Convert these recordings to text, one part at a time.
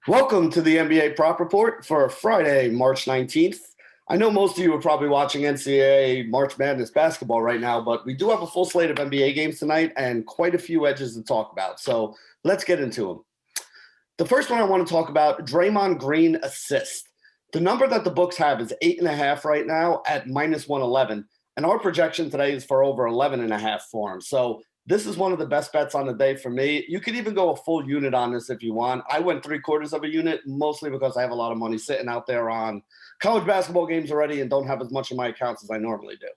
Welcome to the NBA Prop Report for Friday, March 19th. I know most of you are probably watching NCAA March Madness basketball right now, but we do have a full slate of NBA games tonight and quite a few edges to talk about. So let's get into them. The first one I want to talk about, Draymond Green assist. The number that the books have is 8.5 right now at minus 111. And our projection today is for over 11.5 for him. So this is one of the best bets on the day for me. You could even go a full unit on this if you want. I went 3/4 of a unit, mostly because I have a lot of money sitting out there on college basketball games already and don't have as much in my accounts as I normally do.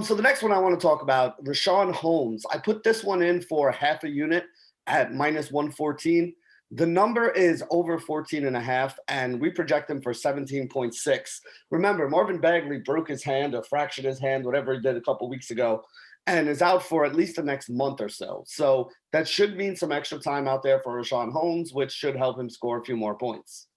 So the next one I want to talk about, Rashaan Holmes. I put this one in for half a unit at minus 114. The number is over 14.5, and we project him for 17.6. Remember, Marvin Bagley broke his hand or fractured his hand, whatever he did a couple weeks ago, and is out for at least the next month or so. So that should mean some extra time out there for Rashaan Holmes, which should help him score a few more points.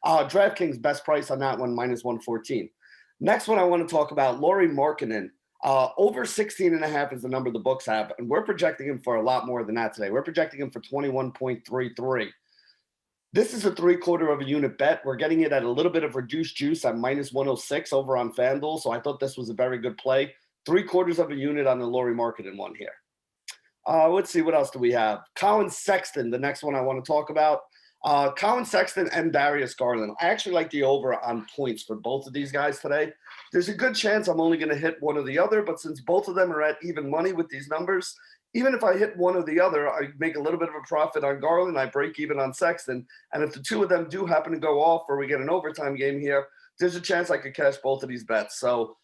DraftKings best price on that one, minus 114. Next one I want to talk about, Laurie Markkanen. Over 16.5 is the number the books have, and we're projecting him for a lot more than that today. We're projecting him for 21.33. This is a 3/4 of a unit bet. We're getting it at a little bit of reduced juice at minus 106 over on FanDuel, so I thought this was a very good play. 3/4 of a unit on the Laurie Markkanen one here. Let's see, what else do we have? Colin Sexton, the next one I want to talk about. Colin Sexton and Darius Garland. I actually like the over on points for both of these guys today. There's a good chance I'm only going to hit one or the other, but since both of them are at even money with these numbers, even if I hit one or the other, I make a little bit of a profit on Garland, I break even on Sexton, and if the two of them do happen to go off or we get an overtime game here, there's a chance I could cash both of these bets. So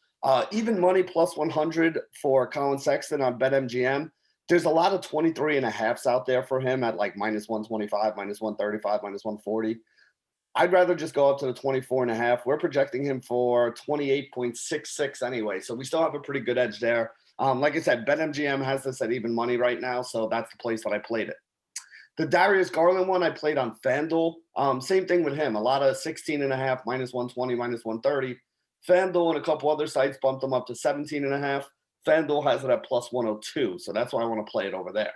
even money plus 100 for Colin Sexton on BetMGM. There's a lot of 23.5s out there for him at like minus 125, minus 135, minus 140. I'd rather just go up to the 24.5. We're projecting him for 28.66 anyway, so we still have a pretty good edge there. Like I said, BetMGM has this at even money right now, so that's the place that I played it. The Darius Garland one I played on FanDuel. Same thing with him. A lot of 16.5, minus 120, minus 130. FanDuel and a couple other sites bumped them up to 17.5. FanDuel has it at plus 102, so that's why I want to play it over there.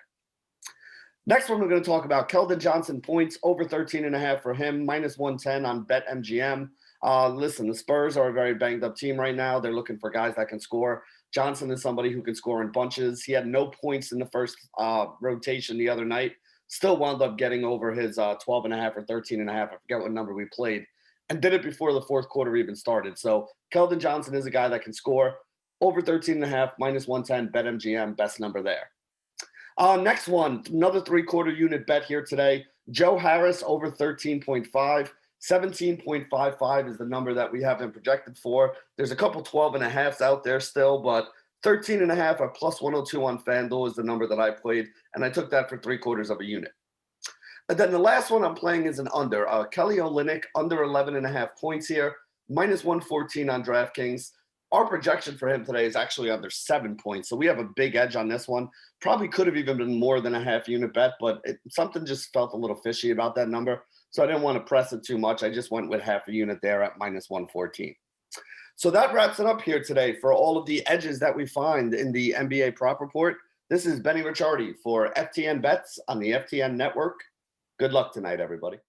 Next one we're going to talk about, Keldon Johnson points, over 13.5 for him, minus 110 on BetMGM. Listen, the Spurs are a very banged-up team right now. They're looking for guys that can score. Johnson is somebody who can score in bunches. He had no points in the first rotation the other night. Still wound up getting over his 12.5 or 13.5. I forget what number we played. And did it before the fourth quarter even started. So Keldon Johnson is a guy that can score. Over 13.5, minus 110, BetMGM, best number there. Next one, another 3/4 unit bet here today. Joe Harris over 13.5. 17.55 is the number that we have him projected for. There's a couple 12.5s out there still, but 13.5 at plus 102 on FanDuel is the number that I played, and I took that for 3/4 of a unit. And then the last one I'm playing is an under. Kelly Olynyk, under 11.5 points here, minus 114 on DraftKings. Our projection for him today is actually under 7 points, so we have a big edge on this one. Probably could have even been more than a half unit bet, but something just felt a little fishy about that number, so I didn't want to press it too much. I just went with half a unit there at minus 114. So that wraps it up here today for all of the edges that we find in the NBA Prop Report. This is Benny Ricciardi for FTN Bets on the FTN Network. Good luck tonight, everybody.